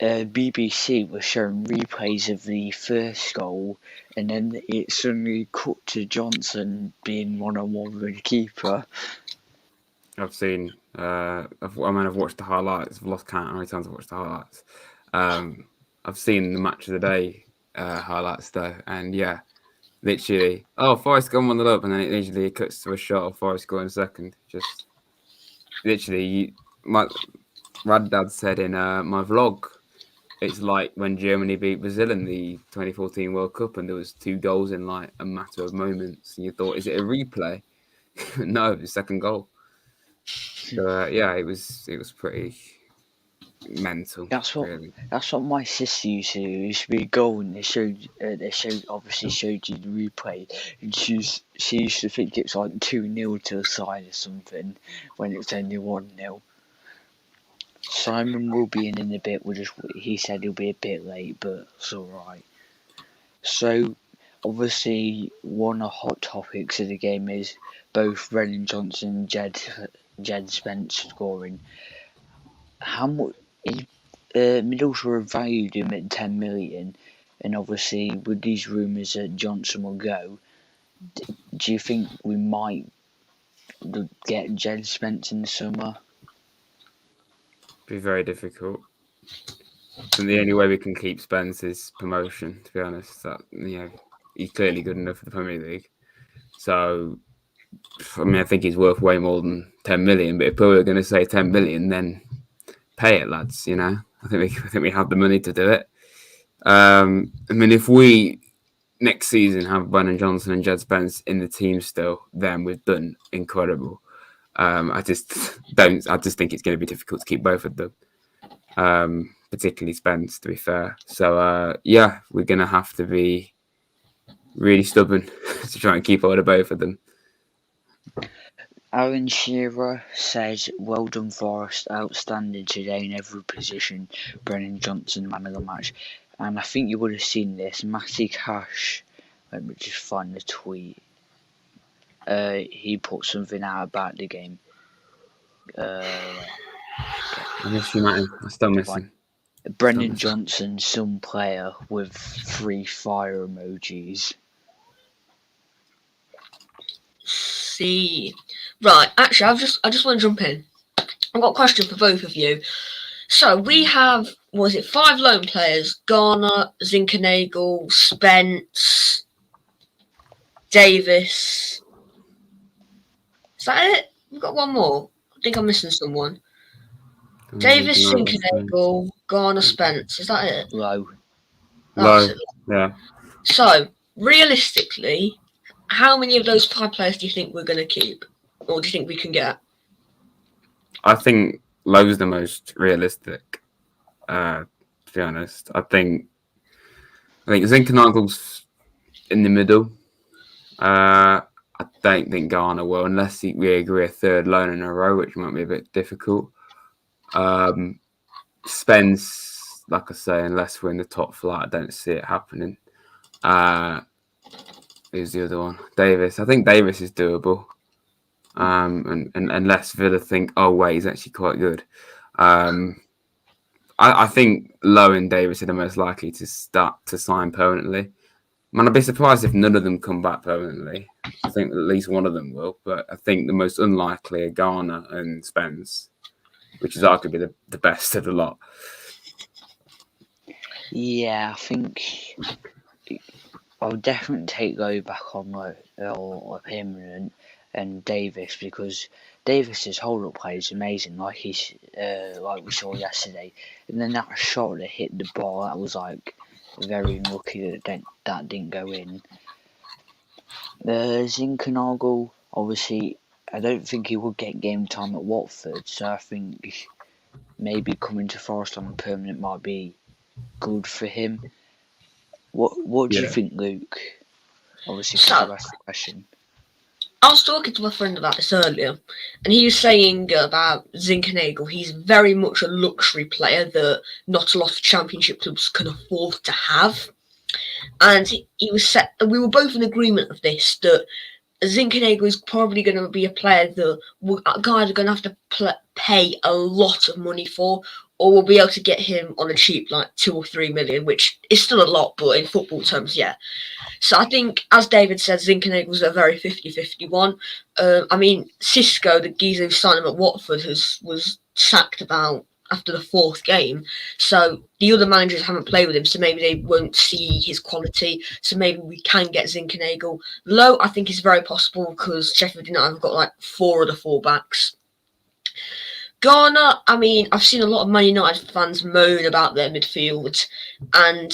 BBC was showing replays of the first goal, and then it suddenly cut to Johnson being one-on-one with the keeper. I've seen. I've watched the highlights. I've lost count how many times I've watched the highlights. I've seen the match of the day highlights though, and yeah, literally, Forest gone 1-0 up, and then it literally cuts to a shot of Forest scoring second. Just literally, my Dad said in my vlog, it's like when Germany beat Brazil in the 2014 World Cup, and there was 2 goals in like a matter of moments, and you thought, is it a replay? No, the second goal. So yeah, it was pretty mental. That's what my sister used to do. It used to be a goal, and they showed obviously showed you the replay, and she used to think it's like 2-0 to the side or something when it's only 1-0. Simon will be in a bit. He said he'll be a bit late, but it's alright. So obviously one of the hot topics of the game is both Brennan Johnson and Jed Spence scoring. How much Middlesbrough have valued him at 10 million, and obviously with these rumours that Johnson will go, do you think we might get Jed Spence in the summer? Be very difficult. And the only way we can keep Spence is promotion, to be honest. That, he's clearly good enough for the Premier League. So, I think he's worth way more than 10 million. But if we were going to say 10 million, then pay it, lads. I think we have the money to do it. If we next season have Brennan Johnson and Jed Spence in the team still, then we've done incredible. I just think it's going to be difficult to keep both of them, particularly Spence, to be fair. So we're going to have to be really stubborn to try and keep hold of both of them. Alan Shearer says, "Well done, Forest. Outstanding today in every position. Brennan Johnson, man of the match." And I think you would have seen this. Matty Cash, let me just find the tweet. He put something out about the game. I miss you, Matty. I'm still missing. Brennan Johnson, some player with 3 fire emojis. See, right. Actually, I just want to jump in. I've got a question for both of you. So we have, 5 loan players? Garner, Zinkernagel, Spence, Davis. Is that it? We've got one more. I think I'm missing someone. Davis, Zinkernagel, Garner, Spence. Is that it? Low. Yeah. So, realistically, how many of those 5 players do you think we're going to keep? Or do you think we can get? I think Low's the most realistic, to be honest. I think Zinkernagel's in the middle. I don't think Garner will, unless we agree a 3rd loan in a row, which might be a bit difficult. Spence, like I say, unless we're in the top flight, I don't see it happening. Who's the other one? Davis. I think Davis is doable. And unless Villa think, oh wait, he's actually quite good. I think Lowe and Davis are the most likely to start to sign permanently. Man, I'd be surprised if none of them come back permanently. I think at least one of them will, but I think the most unlikely are Garner and Spence, which is arguably the best of the lot. Yeah, I think I would definitely take Lowe back on or him and Davis, because Davis's hold-up play is amazing, like we saw yesterday. And then that shot that hit the ball, that was like very unlucky that didn't go in. Zinkernagel, obviously, I don't think he would get game time at Watford, so I think maybe coming to Forest on permanent might be good for him. What do you think, Luke? Obviously, for the rest of the question. I was talking to my friend about this earlier, and he was saying about Zinkernagel. He's very much a luxury player that not a lot of Championship clubs can afford to have. And we were both in agreement of this, that Zinkernagel is probably going to be a player that guys are going to have to pay a lot of money for, or we'll be able to get him on a cheap, like 2 or 3 million, which is still a lot, but in football terms, yeah. So I think, as David said, Zinkenagel's a very 50-50 one. I mean, Cisco, the geezer who signed him at Watford, was sacked about after the 4th game. So the other managers haven't played with him, so maybe they won't see his quality. So maybe we can get Zinkenagel. Low, I think, is very possible because Sheffield United have got like 4 of the fullbacks. Garner, I mean, I've seen a lot of Man United fans moan about their midfield, and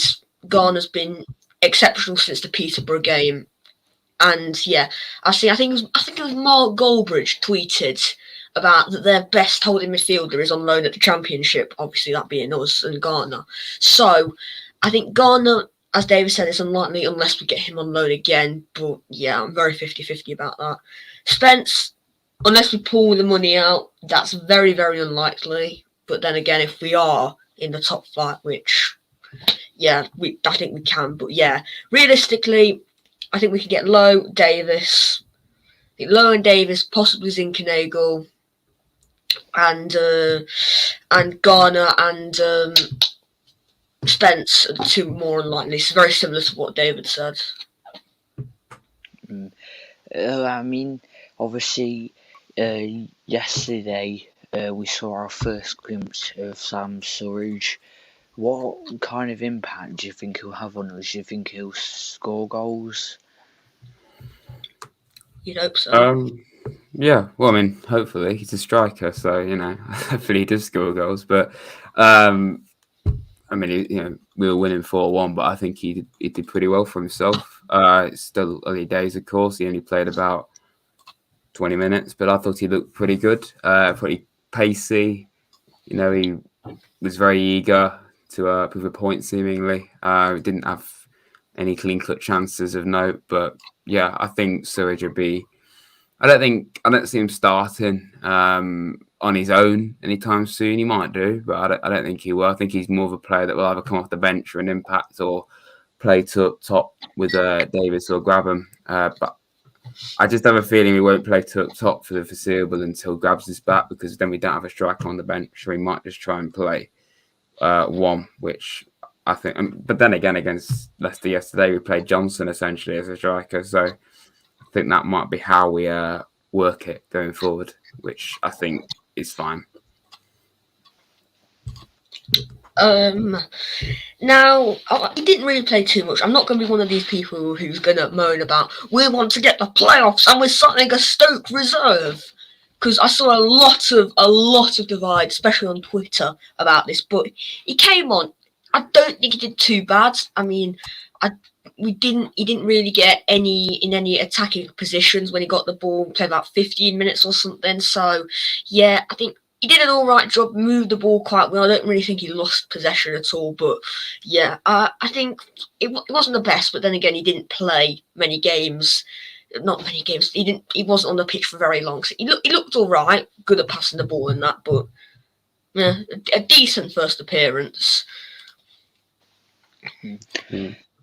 Garner's been exceptional since the Peterborough game. And yeah, I think it was Mark Goldbridge tweeted about that their best holding midfielder is on loan at the Championship. Obviously, that being us and Garner. So I think Garner, as David said, is unlikely unless we get him on loan again. But yeah, I'm very 50-50 about that. Spence, unless we pull the money out, that's very, very unlikely. But then again, if we are in the top flight, which, yeah, I think we can. But yeah, realistically, I think we can get Lowe, Davis, and Davis, possibly Zinkenagel, and Garner and Spence are the 2 more unlikely. It's very similar to what David said. I mean, obviously, yesterday we saw our first glimpse of Sam Surridge. What kind of impact do you think he'll have on us? Do you think he'll score goals? You'd hope so. Yeah, well, I mean, hopefully he's a striker, so hopefully he does score goals. But I mean, we were winning 4-1, but I think he did pretty well for himself. It's still early days, of course. He only played about 20 minutes, but I thought he looked pretty good, pretty pacey. He was very eager to prove a point, seemingly. Didn't have any clean-cut chances of note, but yeah, I think Surridge would be. I don't see him starting on his own anytime soon. He might do, but I don't think he will. I think he's more of a player that will either come off the bench for an impact or play up top with Davis or Grabham. But I just have a feeling we won't play up top for the foreseeable until Grabs is back, because then we don't have a striker on the bench. So we might just try and play one, which I think. But then again, against Leicester yesterday, we played Johnson essentially as a striker. So I think that might be how we work it going forward, which I think is fine. Now, he didn't really play too much. I'm not going to be one of these people who's going to moan about, we want to get the playoffs and we're signing a Stoke reserve. Because I saw a lot of divide, especially on Twitter, about this. But he came on. I don't think he did too bad. I mean, he didn't really get in any attacking positions when he got the ball. Played about 15 minutes or something. So yeah, I think he did an all right job. Moved the ball quite well. I don't really think he lost possession at all. But yeah, I think it wasn't the best. But then again, he didn't play many games. Not many games. He wasn't on the pitch for very long. So he looked all right. Good at passing the ball and that. But yeah, a decent first appearance.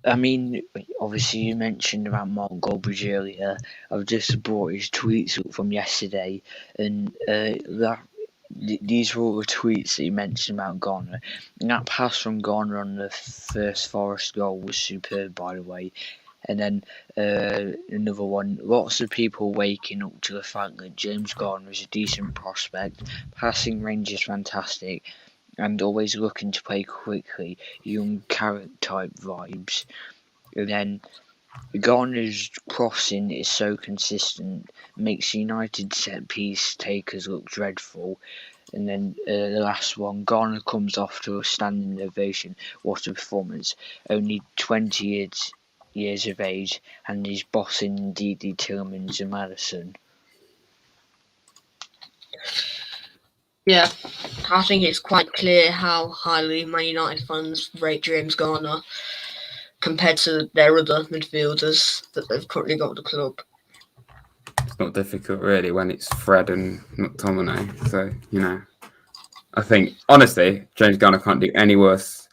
I mean, obviously you mentioned about Mark Goldbridge earlier. I've just brought his tweets up from yesterday, and these were all the tweets that he mentioned about Garner. And that pass from Garner on the first Forest goal was superb, by the way. And then another one, lots of people waking up to the fact that James Garner is a decent prospect, passing range is fantastic, and always looking to play quickly, young carrot type vibes. And then Garner's crossing is so consistent, makes United set piece takers look dreadful. And then the last one, Garner comes off to a standing ovation. What a performance! Only 20 years of age, and he's bossing Didi, Tillmans and Madison. Yeah, I think it's quite clear how highly Man United fans rate James Garner compared to their other midfielders that they've currently got at the club. It's not difficult, really, when it's Fred and McTominay. So, I think, honestly, James Garner can't do any worse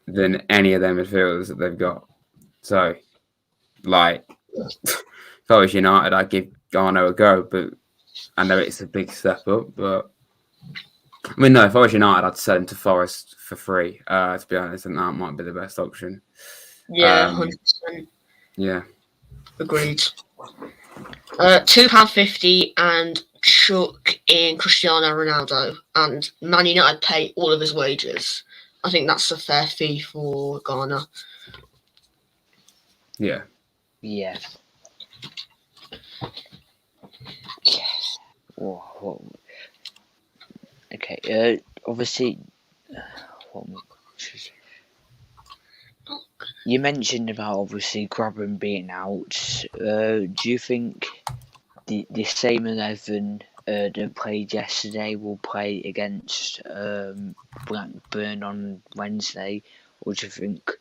than any of their midfielders that they've got. So, if I was United, I'd give Garner a go, but I know it's a big step up, but I mean, no, if I was United, I'd sell him to Forest for free. To be honest, and that might be the best option. Yeah, 100%. Yeah. Agreed. £2.50 and chuck in Cristiano Ronaldo, and Man United pay all of his wages. I think that's a fair fee for Ghana. Yeah. Yeah. What? Okay. Obviously, you mentioned about obviously Grabban being out. Do you think the same 11 that played yesterday will play against Blackburn on Wednesday, or do you think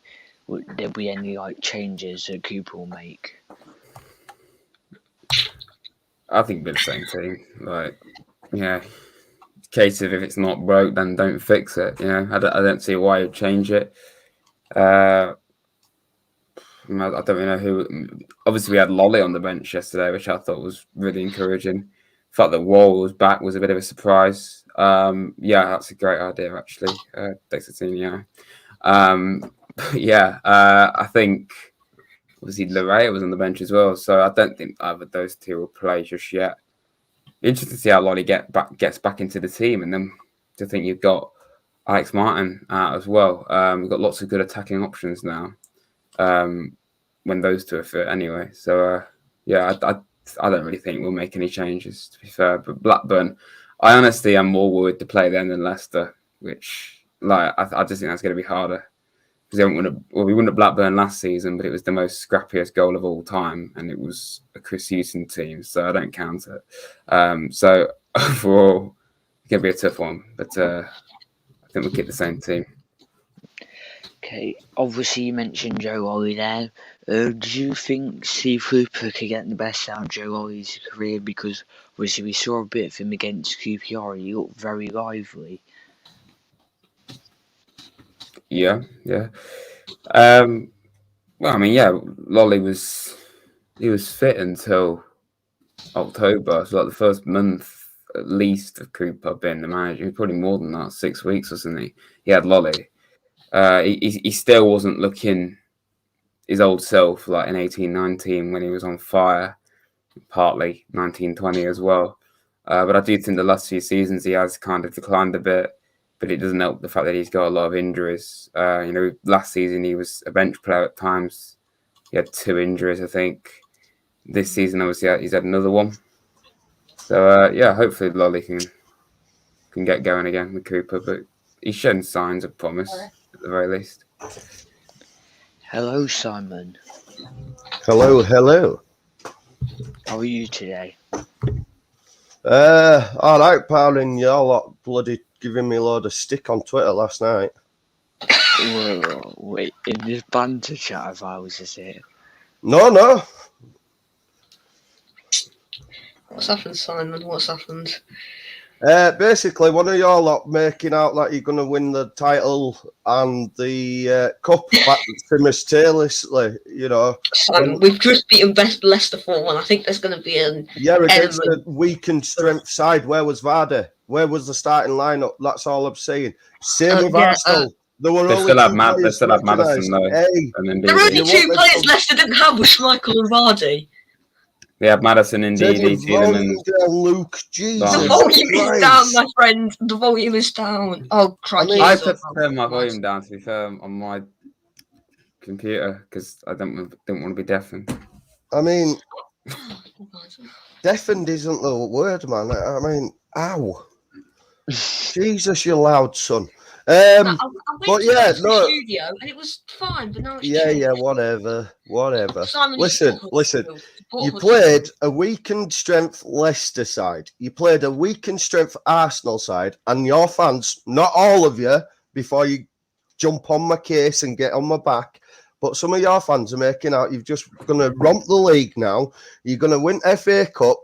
would there be any changes that Cooper will make? I think it'll be the same team. Case of if it's not broke, then don't fix it. I don't see why you'd change it. I don't really know who. Obviously, we had Lolly on the bench yesterday, which I thought was really encouraging. The fact that Wall was back was a bit of a surprise. That's a great idea, actually. Dexter, I think obviously Larea was on the bench as well, so I don't think either of those two will play just yet. Interesting to see how Lolly gets back into the team, and then to think you've got Alex Martin out as well. We've got lots of good attacking options now. When those two are fit, anyway. So I don't really think we'll make any changes, to be fair. But Blackburn, I honestly am more worried to play them than Leicester, which I just think that's going to be harder. Because we won at Blackburn last season, but it was the most scrappiest goal of all time, and it was a Chris Houston team, so I don't count it. So overall, it's going to be a tough one, but I think we'll keep the same team. Okay, obviously you mentioned Joe Ollie there. Do you think Steve Cooper could get the best out of Joe Ollie's career? Because obviously we saw a bit of him against QPR. He looked very lively. Yeah. Lolly was fit until October, so the first month at least of Cooper being the manager. Probably more than that, 6 weeks, wasn't he? He had Lolly. He still wasn't looking his old self like in 18-19 when he was on fire, partly 19-20 as well. But I do think the last few seasons he has kind of declined a bit, but it doesn't help the fact that he's got a lot of injuries. Last season he was a bench player at times. He had 2 injuries, I think. This season, obviously, he's had another one. So, hopefully Lolly can get going again with Cooper, but he's shown signs of promise at the very least. Hello, Simon. Hello. How are you today? All right, pal, and y'all lot bloody giving me a load of stick on Twitter last night. Wait, in this banter chat of ours, is it? No. What's happened, Simon? What's happened? Basically, one of y'all lot making out like you're going to win the title and the cup back simultaneously, Simon, we've just beaten Leicester 4-1. I think there's going to be an against a weakened strength side. Where was Vardy? Where was the starting lineup? That's all I'm saying. Same with Arsenal. They still have Maddison, though. Hey, there are only 2 players Leicester didn't have with Schmeichel and Vardy. They have Madison and Didi. Luke, Jesus The volume is down, my friend. The volume is down. Oh, Christ. I put my volume down, to be fair, on my computer, because I don't want to be deafened. I mean, deafened isn't the word, man. I mean, ow. Jesus, you loud son. I went to the studio and it was fine, but now it's whatever. Simon, listen. You played a weakened strength Leicester side. You played a weakened strength Arsenal side, and your fans, not all of you, before you jump on my case and get on my back, but some of your fans are making out you're just going to romp the league now. You're going to win FA Cup.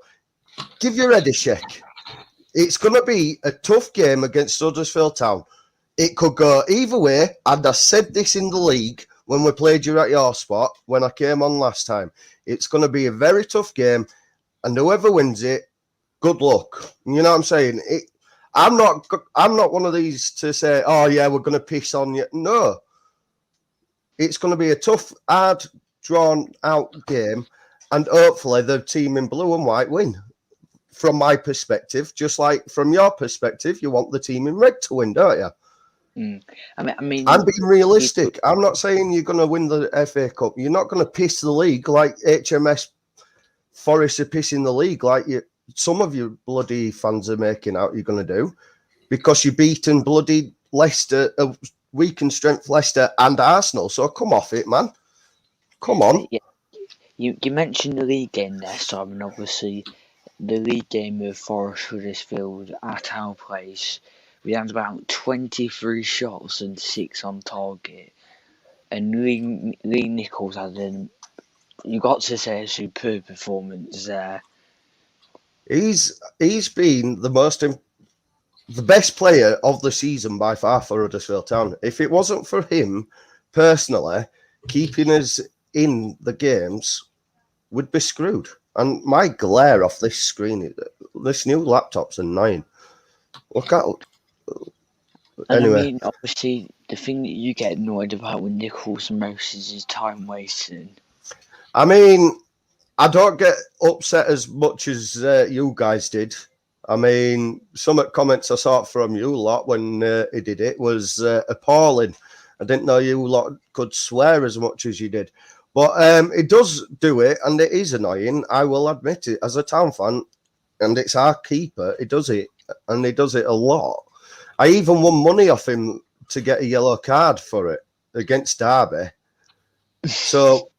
Give your head a shake. It's going to be a tough game against Huddersfield Town. It could go either way, and I said this in the league when we played you at your spot when I came on last time. It's going to be a very tough game, and whoever wins it, good luck. You know what I'm saying? I'm not one of these to say, oh yeah, we're going to piss on you. No, it's going to be a tough, hard, drawn out game, and hopefully the team in blue and white win. From my perspective, just like from your perspective, you want the team in red to win, don't you? I mean, I'm being realistic. I'm not saying you're going to win the FA Cup. You're not going to piss the league like HMS Forest are pissing the league like some of you bloody fans are making out you're going to do, because you're beating bloody Leicester, weakened strength Leicester and Arsenal. So come off it, man. Come on. Yeah. You mentioned the league game there, Simon. Obviously, the league game with Forest Huddersfield at our place, we had about 23 shots and 6 on target. And Lee Nichols had you got to say, a superb performance there. He's been the best player of the season by far for Huddersfield Town. If it wasn't for him personally keeping us in the games, we'd be screwed. And my glare off this screen, this new laptop's annoying. Look at. Anyway, I mean, obviously, the thing that you get annoyed about with Nichols most is his time wasting. I mean, I don't get upset as much as you guys did. I mean, some comments I saw from you lot when he did it was appalling. I didn't know you lot could swear as much as you did. But it does do it, and it is annoying. I will admit it. As a Town fan, and it's our keeper, he does it, and he does it a lot. I even won money off him to get a yellow card for it against Derby. So,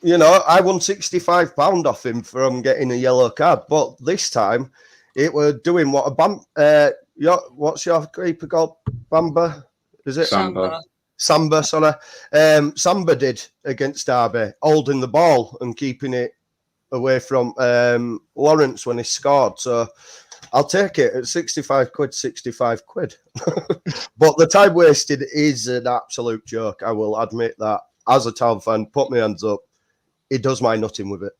you know, I won £65 off him from getting a yellow card. But this time, it were doing what what's your keeper called? Bamba? Is it? Samba, sorry. Samba did against Derby, holding the ball and keeping it away from Lawrence when he scored. So I'll take it at 65 quid, 65 quid. But the time wasted is an absolute joke. I will admit that. As a Town fan, put my hands up. It does my nutting with it.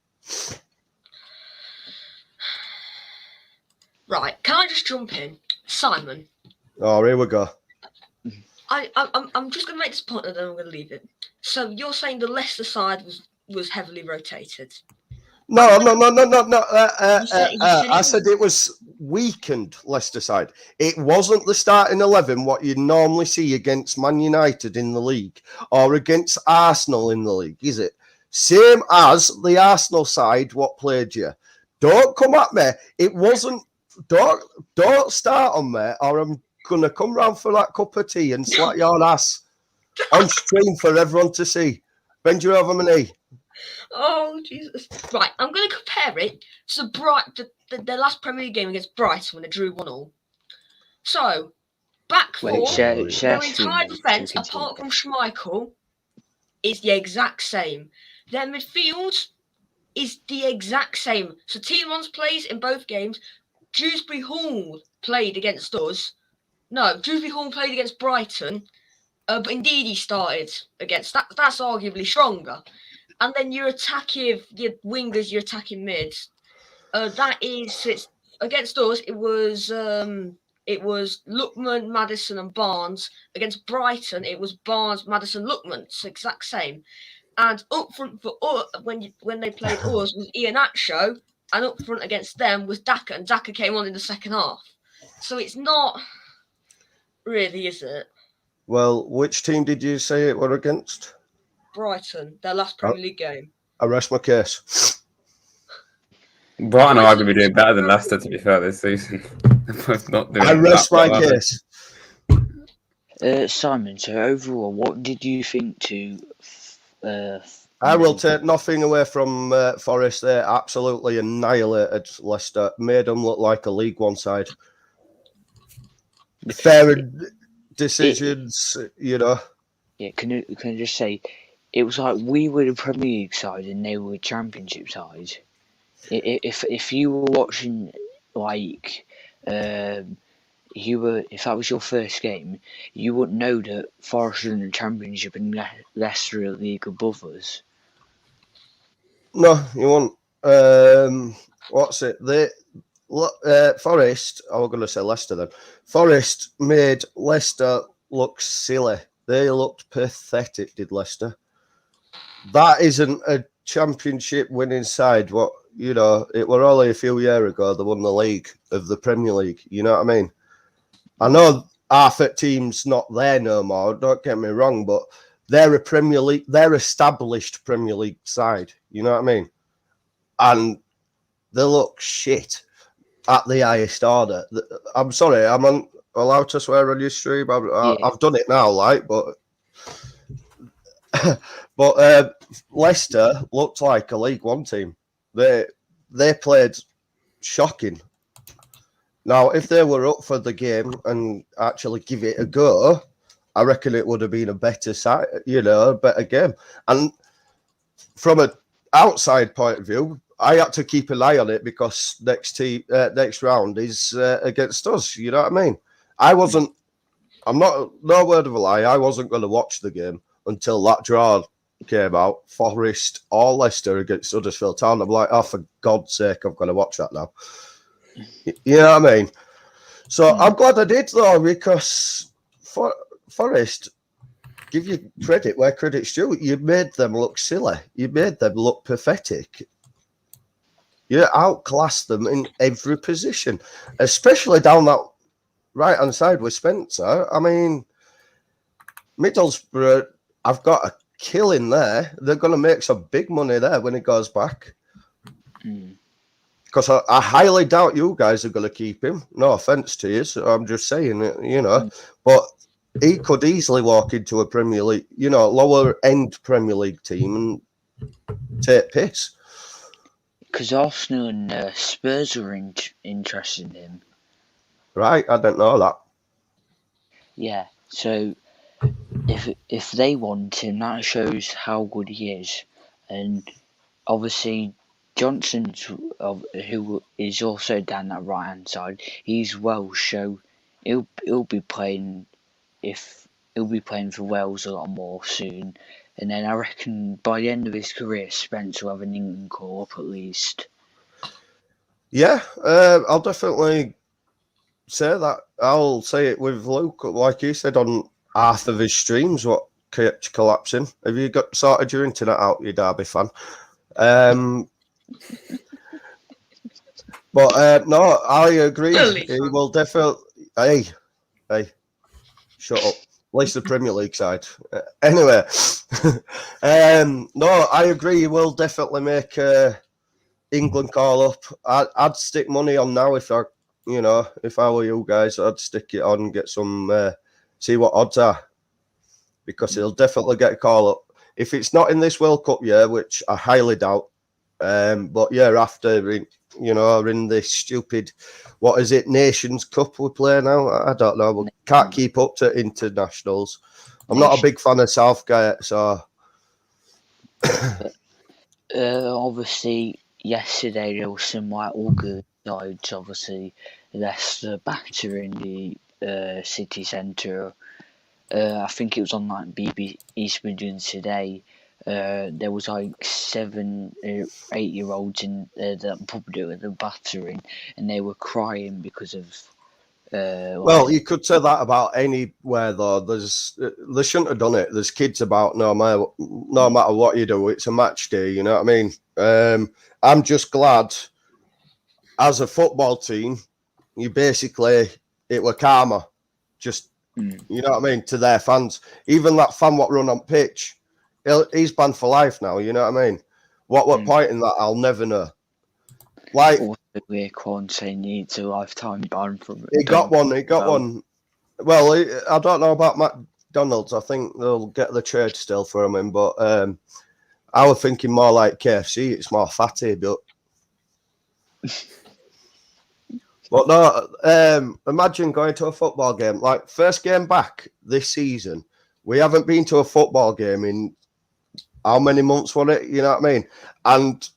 Right, can I just jump in? Simon. Oh, here we go. I'm just going to make this point and then I'm going to leave it. So you're saying the Leicester side was heavily rotated? No. I said it was weakened Leicester side. It wasn't the starting 11 what you normally see against Man United in the league or against Arsenal in the league, is it? Same as the Arsenal side what played you. Don't come at me. It wasn't. Don't start on me, or I'm gonna come round for that cup of tea and slap your ass on stream for everyone to see. Bend you over my knee. Oh Jesus! Right, I'm going to compare it to the last Premier League game against Brighton when they drew 1-1. So back four, their entire defence apart from Schmeichel is the exact same. Their midfield is the exact same. So Tielemans plays in both games. Dewsbury Hall played against us. No, Dewsbury Hall played against Brighton. But indeed he started against that. That's arguably stronger. And then your attacking, your wingers, your attacking mids. It's against us. It was Lookman, Maddison, and Barnes. Against Brighton, it was Barnes, Maddison, Lookman. It's the exact same. And up front for us, when they played us, was Ian Acho, and up front against them was Daka, and Daka came on in the second half. So it's not really, is it? Well, which team did you say it were against? Brighton, their last Premier League game. I rest my case. Brighton are arguably doing better than Leicester, to be fair, this season. Not doing I rest my case. Simon, so overall, what did you think to... I will take nothing away from Forest. They absolutely annihilated Leicester, made them look like a League One side. Fair decisions, you know. Yeah, can I just say, it was like we were the Premier League side and they were the Championship side. If you were watching, like, if that was your first game, you wouldn't know that Forest are in the Championship and Leicester are a league above us. No, you won't. What's it? Forest, I was going to say Leicester then. Forest made Leicester look silly. They looked pathetic, did Leicester. That isn't a championship winning side. What, you know, it were only a few years ago they won the league of the Premier League. You know what I mean? I know half the team's not there no more, don't get me wrong, but they're a Premier League, they're established Premier League side. You know what I mean? And they look shit at the highest order. I'm sorry, I'm allowed to swear on your stream. I've done it now, like, but but Leicester looked like a League One team. They played shocking. Now, if they were up for the game and actually give it a go, I reckon it would have been a better side, you know, a better game. And from an outside point of view, I had to keep an eye on it because next round is against us. You know what I mean? I'm not, no word of a lie, I wasn't going to watch the game until that draw came out, Forest or Leicester against Huddersfield Town. I'm like, oh, for God's sake, I'm going to watch that now. You know what I mean? So I'm glad I did, though, because Forest, give you credit where credit's due. You made them look silly. You made them look pathetic. You outclassed them in every position, especially down that right-hand side with Spencer. I mean, Middlesbrough, I've got a kill in there. They're going to make some big money there when he goes back. Because I highly doubt you guys are going to keep him. No offence to you. So I'm just saying, you know. But he could easily walk into a Premier League, you know, lower-end Premier League team and take piss. Because Arsenal and Spurs are interested in him. Right, I didn't know that. Yeah, so if they want him, that shows how good he is. And obviously, Johnson, who is also down that right hand side, he's Welsh, so he'll be playing for Wales a lot more soon. And then I reckon by the end of his career, Spence will have an England call up at least. Yeah, I'll definitely say that. I'll say it with Luke, like he said on half of his streams, what kept collapsing. Have you got sorted your internet out, you Derby fan? But no, I agree. He will definitely. Hey, shut up. At least the Premier League side. Anyway, no, I agree. He will definitely make England call up. I'd stick money on now if I were you guys. I'd stick it on and get some. See what odds are, because he'll definitely get a call up. If it's not in this World Cup year, which I highly doubt, but yeah, after in this stupid, what is it, Nations Cup we play now? I don't know. We can't keep up to internationals. I'm not a big fan of Southgate, so. Obviously, yesterday there was some all good sides. Obviously, Leicester battering the city centre. I think it was on like BBC East Midlands today. There was like 7, 8-year-olds in the pub that were battering, and they were crying because of. Well, you could say that about anywhere, though. They shouldn't have done it. There's kids about no matter what you do. It's a match day. You know what I mean? I'm just glad, as a football team, it were karma. Just you know what I mean, to their fans. Even that fan what run on pitch, he's banned for life now. You know what I mean? What point in that, I'll never know. Like, also, Weirquan saying he needs a lifetime ban from it. He got one. Well, I don't know about McDonald's. I think they'll get the trade still from him, but I was thinking more like KFC. It's more fatty, but. But no, imagine going to a football game. Like, first game back this season, we haven't been to a football game in how many months was it? You know what I mean? And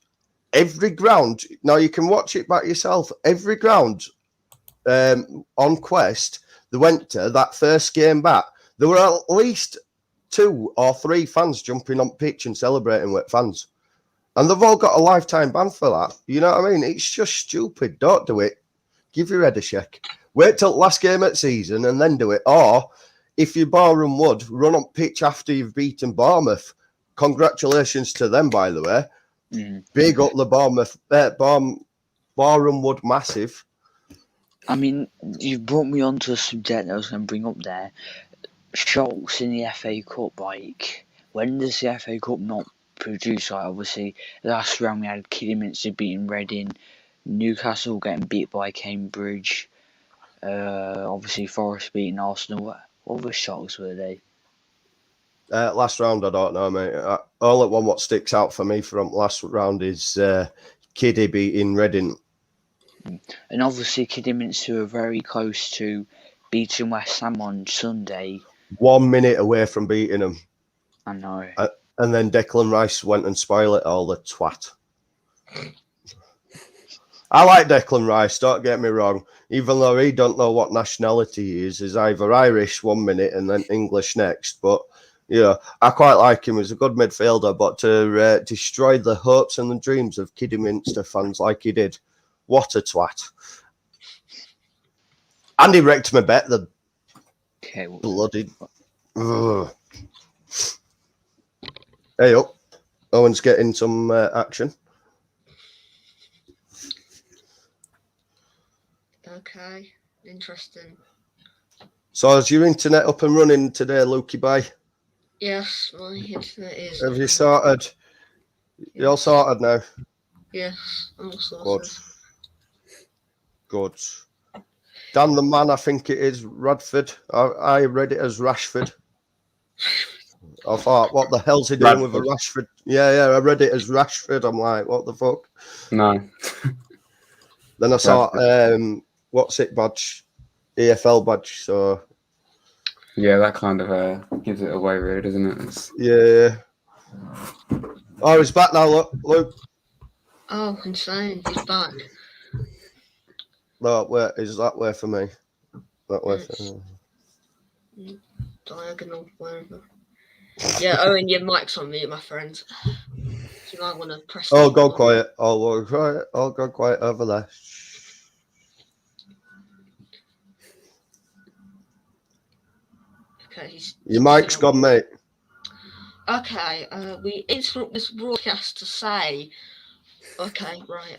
every ground, now you can watch it back yourself, every ground on Quest, they went to that first game back, there were at least 2 or 3 fans jumping on pitch and celebrating with fans. And they've all got a lifetime ban for that. You know what I mean? It's just stupid. Don't do it. Give your head a shake. Wait till last game at season and then do it. Or if you're Barham Wood, run on pitch after you've beaten Bournemouth. Congratulations to them, by the way. Big up the Barham Wood massive. I mean, you've brought me on to a subject I was going to bring up there. Shocks in the FA Cup, like, when does the FA Cup not produce? Like, obviously, last round we had Kidderminster beating Reading, Newcastle getting beat by Cambridge, obviously Forest beating Arsenal. What other shocks were they? Last round, I don't know, mate. All at one what sticks out for me from last round is Kiddie beating Reading. And obviously Kidderminster were very close to beating West Ham on Sunday. 1 minute away from beating them. I know. And then Declan Rice went and spoiled it all, the twat. I like Declan Rice, don't get me wrong. Even though he don't know what nationality he is. He's either Irish 1 minute and then English next. But, yeah, I quite like him. He's a good midfielder. But to destroy the hopes and the dreams of Kidderminster fans like he did, what a twat. And he wrecked my bet, the bloody... Ugh. Hey up. Owen's getting some action. Okay, interesting. So is your internet up and running today, Lukey Bye? Yes, my internet is. Have you sorted? You're all sorted now? Yes, I'm all sorted. Good. Dan the man, I think it is Radford. I read it as Rashford. I thought, what the hell's he doing with a Rashford? Yeah, I read it as Rashford. I'm like, what the fuck? No. Then I saw, what's it badge? EFL badge, so... Yeah, that kind of gives it away, really, doesn't it? Yeah. Oh, he's back now, look. Oh, insane. He's back. No, where is that way for me? That way for me. Diagonal, wherever. Yeah, Owen, your mic's on mute, my friend. You might want to press. Oh, go quiet. Oh, go quiet. Oh, go quiet over there. Okay, your mic's gone, mate. Okay, we interrupt this broadcast to say. Okay, right.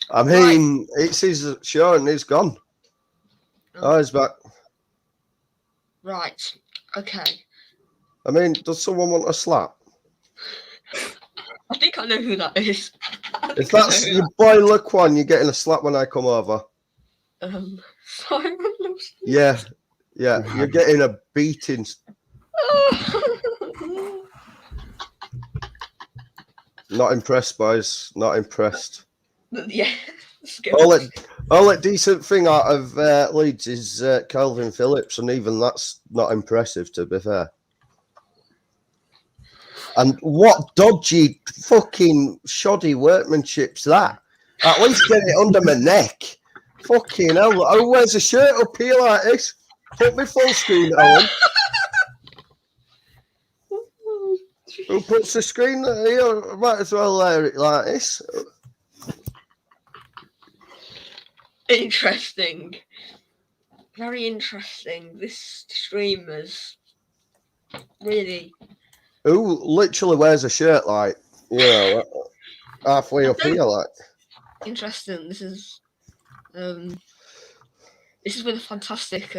I mean, it's his show and he's gone. Oh, he's back. Right. Okay. I mean, does someone want a slap? I think I know who that is. If that's your boy Laquan, you're getting a slap when I come over. Simon Lewis. Yeah, you're getting a beating. Not impressed, boys. Not impressed. Yeah. All that decent thing out of Leeds is Calvin Phillips, and even that's not impressive, to be fair. And what dodgy, fucking shoddy workmanship's that? At least get it under my neck. Fucking hell. Who wears a shirt up here like this? Put me full screen, Owen. Who puts the screen here? Might as well wear it like this. Interesting. Very interesting. This streamer's really... Who literally wears a shirt like, halfway up here, like? Interesting. This is with a fantastic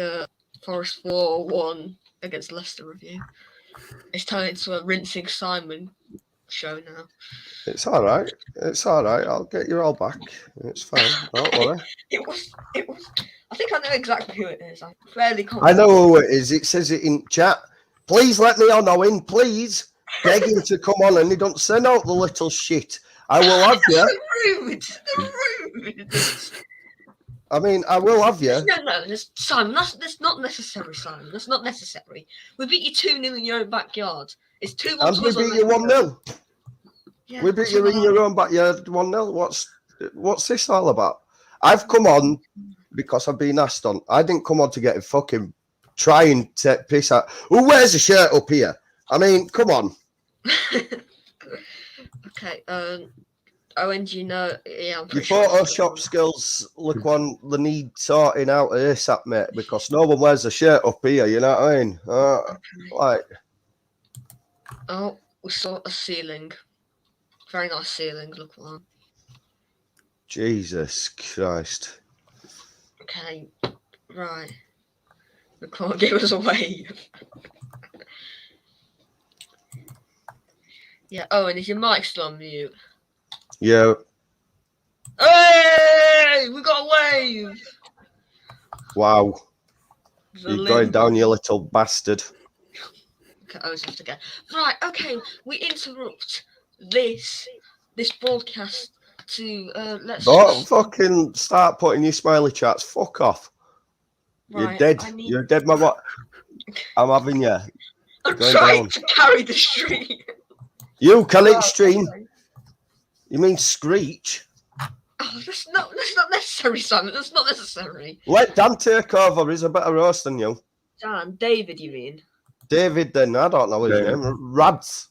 Forest 4-1 against Leicester review. It's turned into a rinsing Simon show now. It's all right. I'll get you all back. It's fine. Don't worry. It was. I think I know exactly who it is. I'm fairly confident. I know who it is. It says it in chat. Please let me on, Owen. Please. Beg him to come on, and he don't send out the little shit. I will have you. Rude. I mean, I will have you. No, Simon. That's not necessary, Simon. That's not necessary. We beat you 2-0 in your own backyard. It's 2-1. And we beat you 1-0. Yeah, We beat you in your own backyard 1-0. What's this all about? I've come on because I've been asked on. I didn't come on to get a fucking try and take piss out. Who wears a shirt up here? I mean, come on. Okay. Owen, do you know? Yeah, I'm Your pretty sure. Photoshop skills, look on the need sorting out ASAP, mate, because no one wears a shirt up here, you know what I mean? Like, Oh, we saw a ceiling. Very nice ceiling. Look at that. Jesus Christ. Okay, right. We can't give us away. Yeah. Oh, and is your mic still on mute? Yeah, Hey, we got a wave. wow. The You're going down, limb. you little bastard. Okay, I was have to go. Right. Okay, we interrupt this broadcast to let's Don't just. fucking start putting your smiley chats. Fuck off. You're Right, dead. I need. You're dead, my what? I'm having you. I'm Going trying down. to carry the stream. You can Right, stream. okay. You mean screech? Oh, that's not necessary, Simon. That's not necessary. Let Dan take over. He's a better host than you. Dan, David, you mean? David, then. I don't know his David. name. Rads.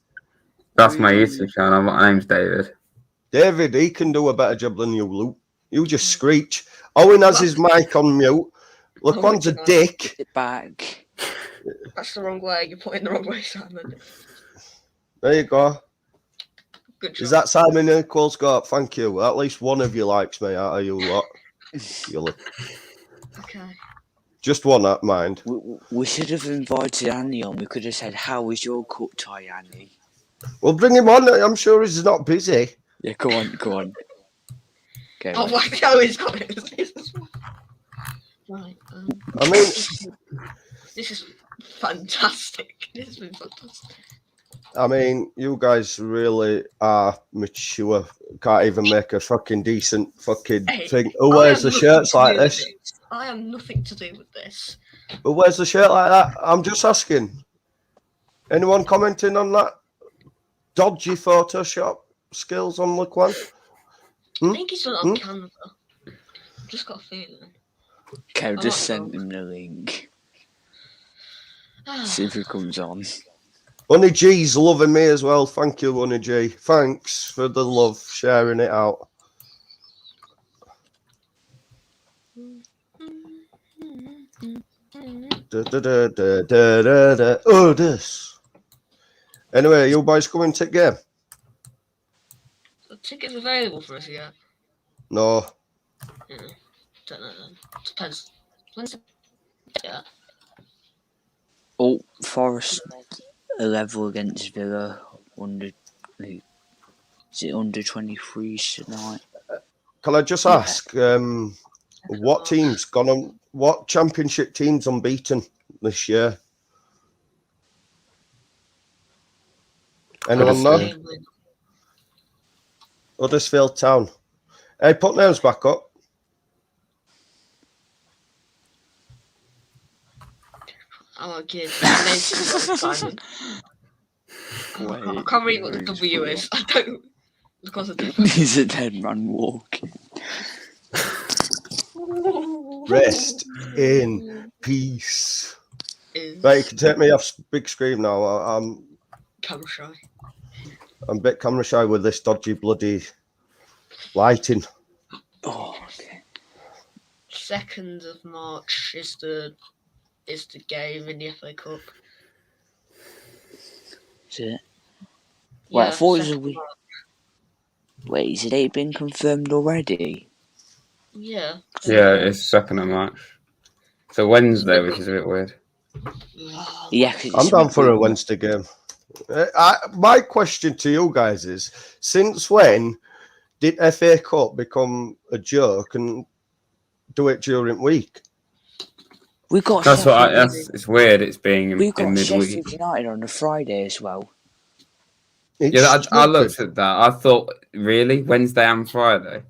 That's my YouTube channel. My name's David. David, he can do a better job than you, Luke. You just screech. Owen has his mic on mute. Look, one's a dick. It back. That's the wrong way. You're pointing the wrong way, Simon. There you go. Good job. Is that Simon Equals Got? Thank you. At least one of you likes me out of you lot. Okay. Just one at mind. We should have invited Annie on. We could have said, "How was your cut tie, Annie?" Well, bring him on. I'm sure he's not busy. Yeah, go on. Okay. Oh, my God, he's got it. Right. I mean, this is fantastic. This has been fantastic. you guys really are mature. Can't even make a fucking decent fucking thing. Who wears the shirts like this? I am nothing to do with this. Who wears the shirt like that? I'm just asking. Anyone commenting on that? Dodgy Photoshop skills on Laquan? I think he's done it on Canva. I've just got a feeling. Okay, just send him the link. See if he comes on. Honey G's loving me as well. Thank you, Honey G. Thanks for the love, sharing it out. Oh, this. Anyway, you boys coming to game? The tickets available for us yet? No. Yeah. Don't know then. Depends. When's the Oh, Forest a level against Villa under. Is it under 23s tonight? Can I just ask, what team's gone on? What championship team's unbeaten this year? Anyone know? Huddersfield Town. Hey, put names back up. Oh, good. Simon. I can't read what the W is. I don't. Because of the He's a dead man walking. Rest in peace. Right, you can take me off big screen now. I'm camera shy. I'm a bit camera shy with this dodgy bloody lighting. Oh, okay. 2nd of March is the game in the FA Cup. Is it? Yeah, Wait, I thought it was a 2nd week. March. Wait, is it been confirmed already? Yeah. Yeah, it's 2nd of March. It's a Wednesday, which is a bit weird. Yeah, I'm down for a Wednesday game. My question to you guys is: since when did FA Cup become a joke and do it during week? We got. That's what. It's weird. It's being We in got midweek. Sheffield United on a Friday as well. Yeah, I looked at that. I thought, really, Wednesday and Friday.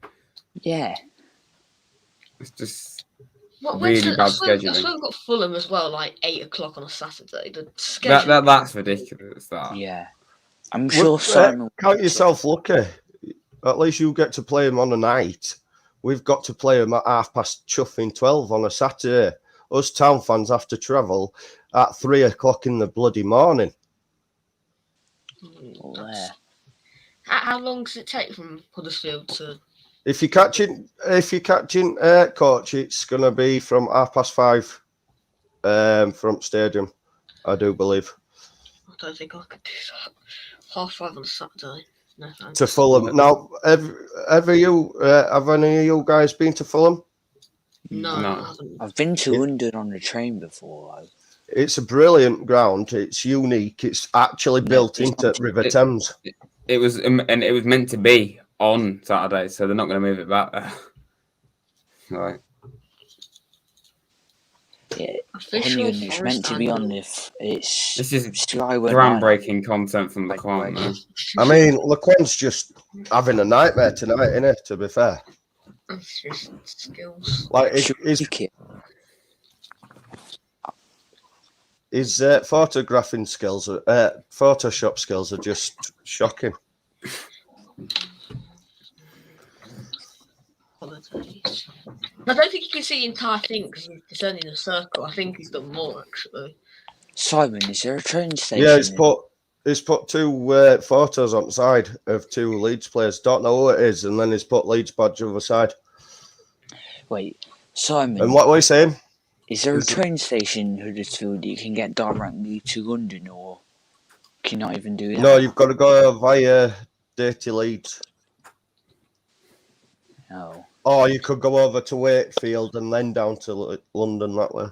Yeah. It's just What, really bad That's why scheduling. we've got Fulham as well, like 8 o'clock on a Saturday. The schedule. That's ridiculous. That. Yeah. I'm sure Simon. Count yourself lucky. At least you get to play them on a night. We've got to play them at 12:30 on a Saturday. Us town fans have to travel at 3 o'clock in the bloody morning. Oh, yeah. How long does it take from Huddersfield to? If you're catching coach, it's gonna be from 5:30 from stadium, I do believe. I don't think I could do that. 5:30 on Saturday. No thanks. To Fulham. Now, have any of you guys been to Fulham? No, I haven't. I've been to London on the train before, though. It's a brilliant ground. It's unique. It's actually built into River Thames. It was meant to be on Saturday, so they're not going to move it back there. Right. Yeah, Henry is meant to be on this. This is Sky groundbreaking content from Laquan, man. I mean, Laquan's just having a nightmare tonight, isn't it? To be fair, That's just skills. like his photographing skills, Photoshop skills are just shocking. Holidays. I don't think you can see the entire thing because it's only in a circle. I think he's done more actually. Simon, is there a train station? Yeah, he's put two photos on the side of two Leeds players. Don't know who it is, and then he's put Leeds badge on the side. Wait, Simon. And what were you saying? Is there a train station in Huddersfield that you can get directly to London, or can you not even do that? No, you've got to go via Dirty Leeds. Oh. Or you could go over to Wakefield and then down to London that way.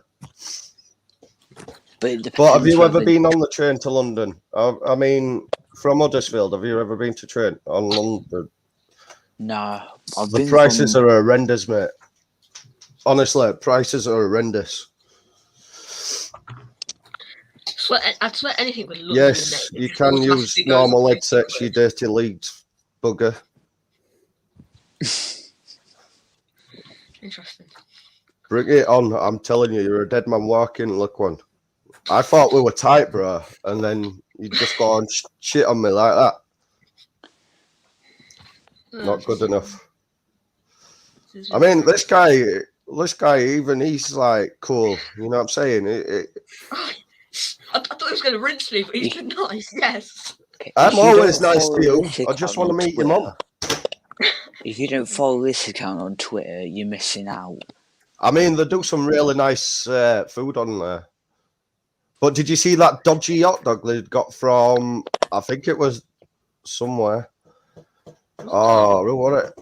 But have you ever been on the train to London? I mean, from Huddersfield, have you ever been to train on London? No. The prices are horrendous, mate. Honestly, prices are horrendous. I'd swear anything with London. Yes, you can use normal headsets, you dirty Leeds bugger. Interesting. Bring it on. I'm telling you, you're a dead man walking. Look one. I thought we were tight, bro. And then you just go on shit on me like that. Not good enough. I mean, this guy, even he's like cool. You know what I'm saying? I thought he was going to rinse me, but he's been nice, yes. I'm always nice to you. I just want to meet your mum. If you don't follow this account on Twitter, you're missing out. I mean, they do some really nice food on there. But did you see that dodgy hot dog they got from, I think it was somewhere. Oh, who was it?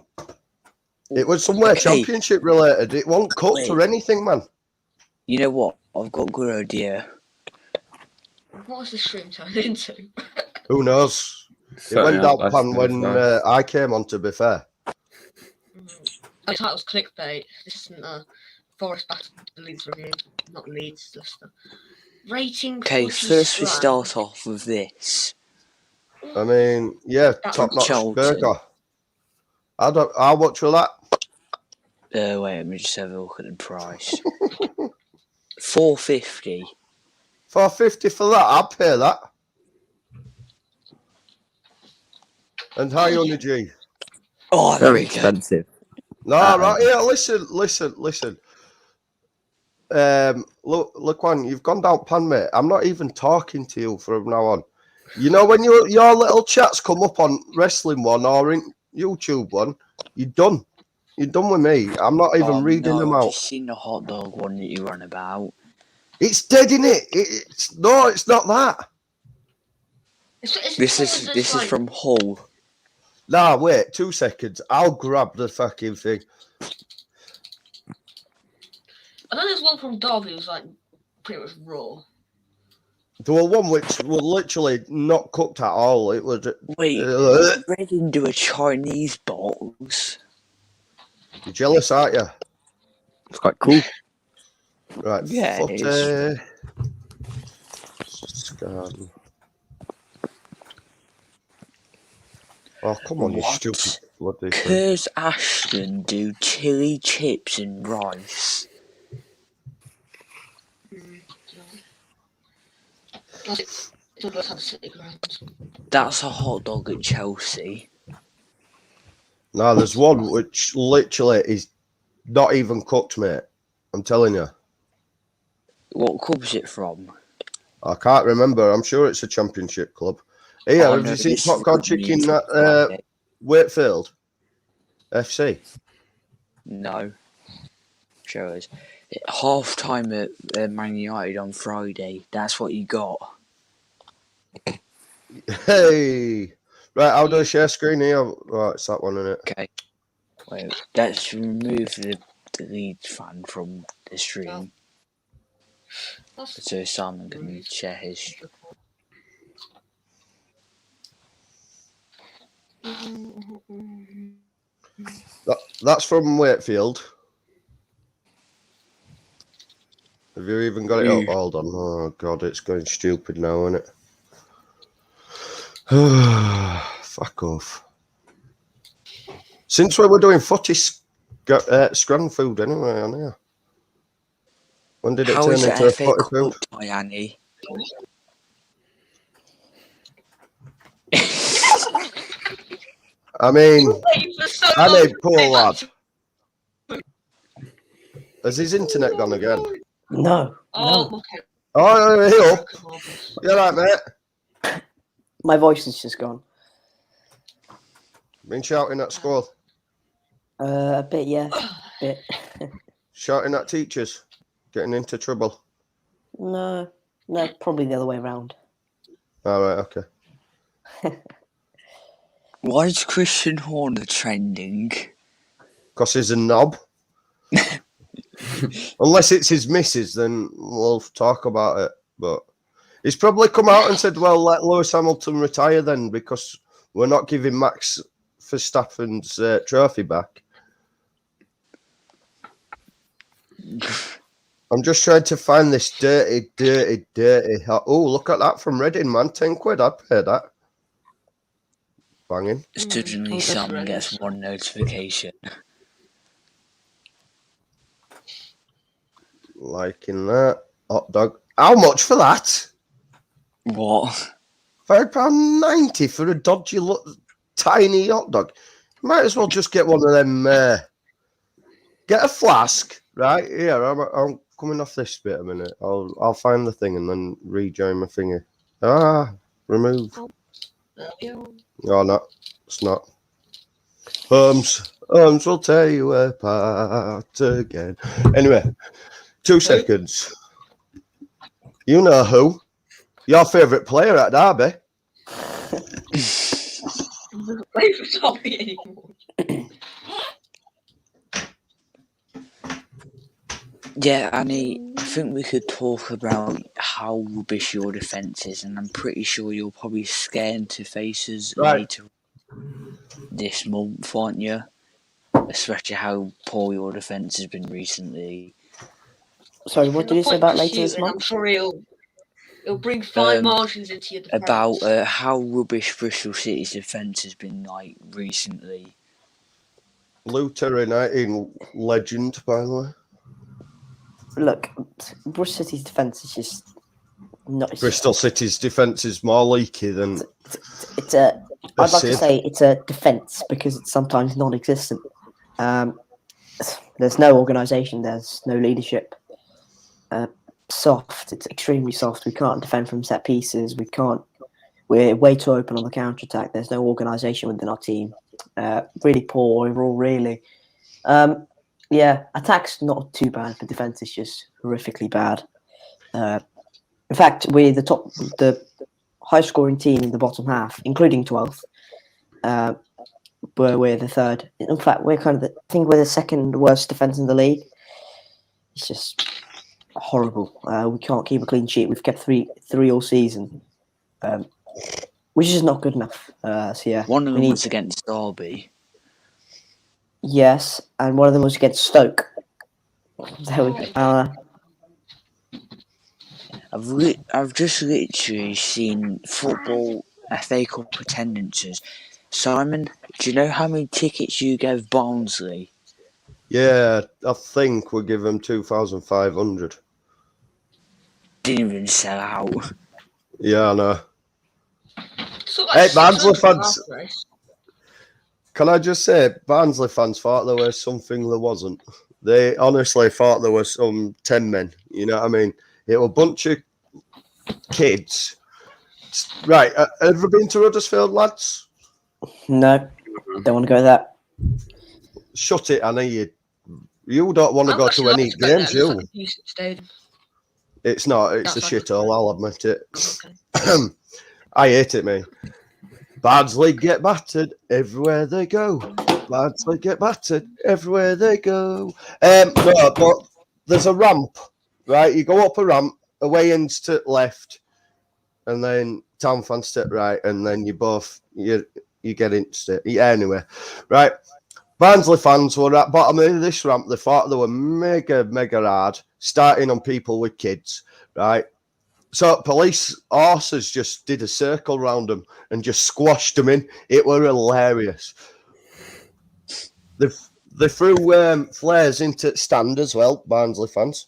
It was somewhere championship related. It wasn't cooked or anything, man. You know what? I've got a good idea. What was the stream turned into? Who knows? It went down pan when I came on, to be fair. The title's clickbait. This isn't a Forest Battle Leeds review, not Leeds, Leicester. Rating. Okay, first we start off with this. I mean, yeah, top-notch burger. How much for that? Wait, let me just have a look at the price. $4.50. $4.50 for that? I'll pay that. And how you on the G? Oh, very expensive. No, right here. Listen. Look, one, you've gone down pan, mate. I'm not even talking to you from now on. You know when your little chats come up on Wrestling One or in YouTube One, you're done. You're done with me. I'm not even reading them out. I've just seen the hot dog one that you run about. It's dead, innit? It's not that. This is from Hull. Nah, wait 2 seconds. I'll grab the fucking thing. I know there's one from Derby. It was like pretty much raw. There was one which was literally not cooked at all. It was. Wait, bread into a Chinese box. You're jealous, aren't you? It's quite cool. Right. Yeah. Scan. Oh, come on, you stupid bloody thing. Curs Ashton do chili chips and rice. That's a hot dog at Chelsea. No, there's one which literally is not even cooked, mate. I'm telling you. What club is it from? I can't remember. I'm sure it's a championship club. Yeah, I have know you seen it's Popcorn running Chicken until at Friday. Wakefield FC? No, show us. Half time at Man United on Friday. That's what you got. Hey, right, I'll do a share screen here. Right, it's that one, isn't it? Okay. Wait, let's remove the lead fan from the stream. So Simon can share his. That's from Wakefield. Have you even got it up? Hold on. Oh God, it's going stupid now, isn't it? Fuck off. Since we were doing footy scrum food anyway, on here. When did it How turn is the into a FA footy Cup food? tie, Annie? I mean, Annie, poor lad. lad. Has his internet gone again? No. Oh, No. okay. Oh, hey up. You alright, mate? My voice is just gone. Been shouting at school? A bit, yeah. A bit. Shouting at teachers? Getting into trouble? No, probably the other way around. Alright, okay. Why is Christian Horner trending? Because he's a knob. Unless it's his missus, then we'll talk about it. But he's probably come out and said, well, let Lewis Hamilton retire then, because we're not giving Max Verstappen's trophy back. I'm just trying to find this dirty. Oh, look at that from Reading, man. 10 quid, I'd pay that. Banging. Suddenly Simon gets one notification. Liking that. Hot dog. How much for that? What? £5.90 for a dodgy, tiny hot dog. Might as well just get one of them. Get a flask, right? Here, I'm coming off this bit a minute. I'll find the thing and then rejoin my finger. Remove. No, no, it's not. Arms will tear you apart again. Anyway, 2 seconds. You know who? Your favourite player at Derby. Play for Tommy anymore. Yeah, Annie, I think we could talk about how rubbish your defence is, and I'm pretty sure you're probably scared to faces later this month, aren't you? Especially how poor your defence has been recently. Sorry, what did you say about later this I'm month? sure it'll bring fine margins into your defence. About how rubbish Bristol City's defence has been like recently. Luther United legend, by the way. Look, Bristol City's defence is just not. Bristol City's defence is more leaky than. It's a. I'd like to say it's a defence because it's sometimes non-existent. There's no organisation. There's no leadership. Soft. It's extremely soft. We can't defend from set pieces. We can't. We're way too open on the counter attack. There's no organisation within our team. Really poor overall. Really. Yeah, attack's not too bad, but defense is just horrifically bad. In fact, we're the highest scoring team in the bottom half, including 12th. We're the third. In fact, we're I think we're the second worst defense in the league. It's just horrible. We can't keep a clean sheet. We've kept three all season, which is not good enough. So yeah, one of them was against Derby. Yes, and one of them was against Stoke. There we go. I've just literally seen football FA Cup attendances. Simon, do you know how many tickets you gave Barnsley? Yeah, I think we give them 2,500. Didn't even sell out. Yeah, I know. So Hey, Barnsley fans. Can I just say, Barnsley fans thought there was something there wasn't. They honestly thought there was some 10 men. You know what I mean? It was a bunch of kids Right, have you been to Huddersfield, lads? No, don't want to go there. Shut it, Anna. You don't want to go to any games, you. It's not. It's a shithole, I'll admit it. Okay. I hate it, mate. Bardsley get battered everywhere they go. Bardsley get battered everywhere they go. No, but there's a ramp, right? You go up a ramp, away ends to left, and then town fans to right, and then you get into it. Yeah, anyway, right. Barnsley fans were at bottom of this ramp. They thought they were mega hard, starting on people with kids, right? So police horses just did a circle round them and just squashed them in. It were hilarious. They threw flares into stand as well, Barnsley fans.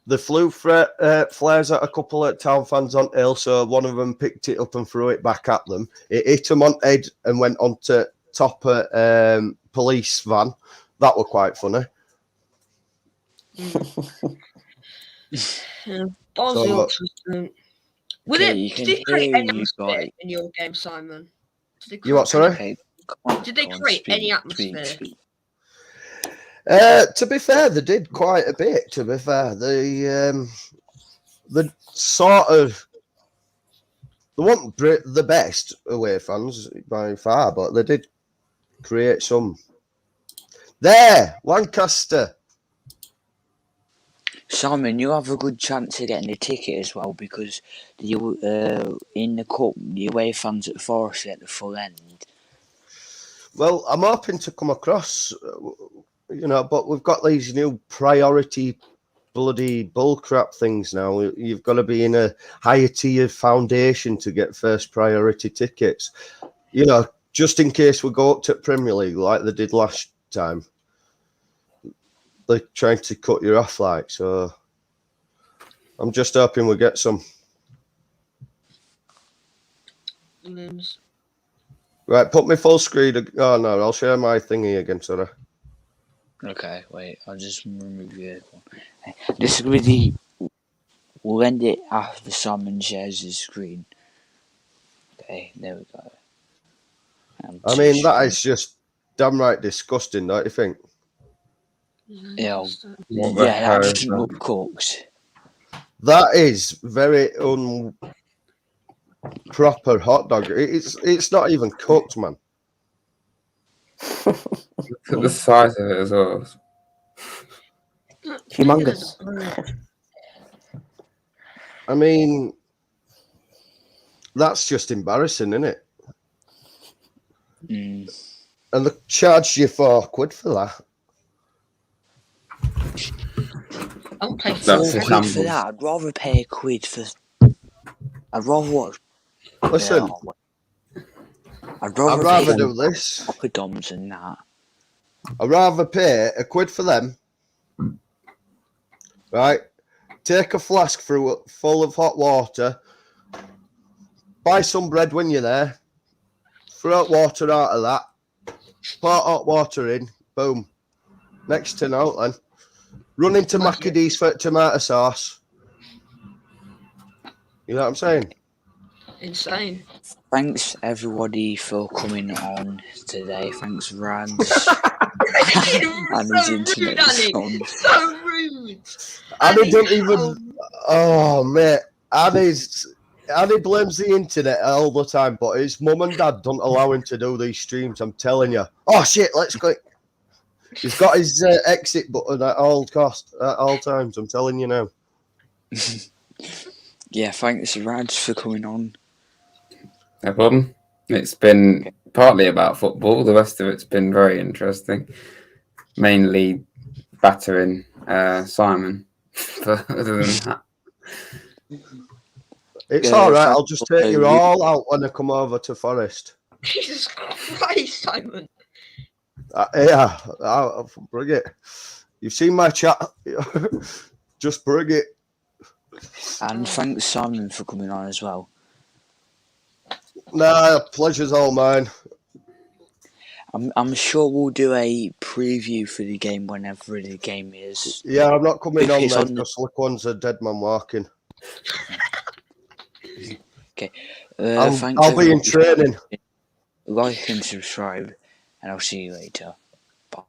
They flew flares at a couple of town fans on hill, so one of them picked it up and threw it back at them. It hit them on head and went onto top of police van. That were quite funny. Did they create any atmosphere in your game, Simon? You what, sorry? Did they create any atmosphere? To be fair, they did quite a bit. To be fair, the sort of they weren't the best away fans by far, but they did create some. There, Lancaster. Simon, you have a good chance of getting a ticket as well because you in the cup, the away fans at Forest at the full end. Well, I'm hoping to come across, but we've got these new priority bloody bullcrap things now. You've got to be in a higher tier foundation to get first priority tickets. Just in case we go up to Premier League like they did last time. They're trying to cut you off, so I'm just hoping we get some. Right, put me full screen. Oh no, I'll share my thingy again, sorry. Okay, wait, I'll just remove the one. This will be we'll end it after Simon shares his screen. Okay, there we go. I mean, that is just damn right disgusting, don't you think? Yeah, that doesn't look cooked. That is very proper hot dog. It's not even cooked, man. Look at the size of it as well. Humongous. I mean, that's just embarrassing, isn't it? And they charged you £4 for that. I'll pay £4 for that. I'd rather pay £1 for. I'd rather watch. Listen, I'd rather do this. Proper doms and that. I'd rather pay £1 for them. Right, take a flask full of hot water. Buy some bread when you're there. Throw water out of that. Pour hot water in. Boom. Next tin out then. Run into Maccadee's for tomato sauce. You know what I'm saying? Insane. Thanks everybody for coming on today. Thanks Rad. And his internet Annie. So rude. Annie don't even. Oh mate, Annie blames the internet all the time, but his mum and dad don't allow him to do these streams. I'm telling you. Oh shit, let's go. He's got his exit button at all times. I'm telling you now. Yeah, thanks Rad for coming on. No problem. It's been partly about football. The rest of it's been very interesting. Mainly battering Simon. But other than that, it's all right. I'll just take you all out when I come over to Forest. Jesus Christ, Simon. Yeah, I'll bring it. You've seen my chat. Just bring it. And thanks Simon for coming on as well. Nah, pleasure's all mine. I'm sure we'll do a preview for the game whenever the game is. Yeah, I'm not coming on then because look, one's a dead man walking. Okay. I'll Thanks be in everybody for training. watching. Like and subscribe, and I'll see you later. Bye.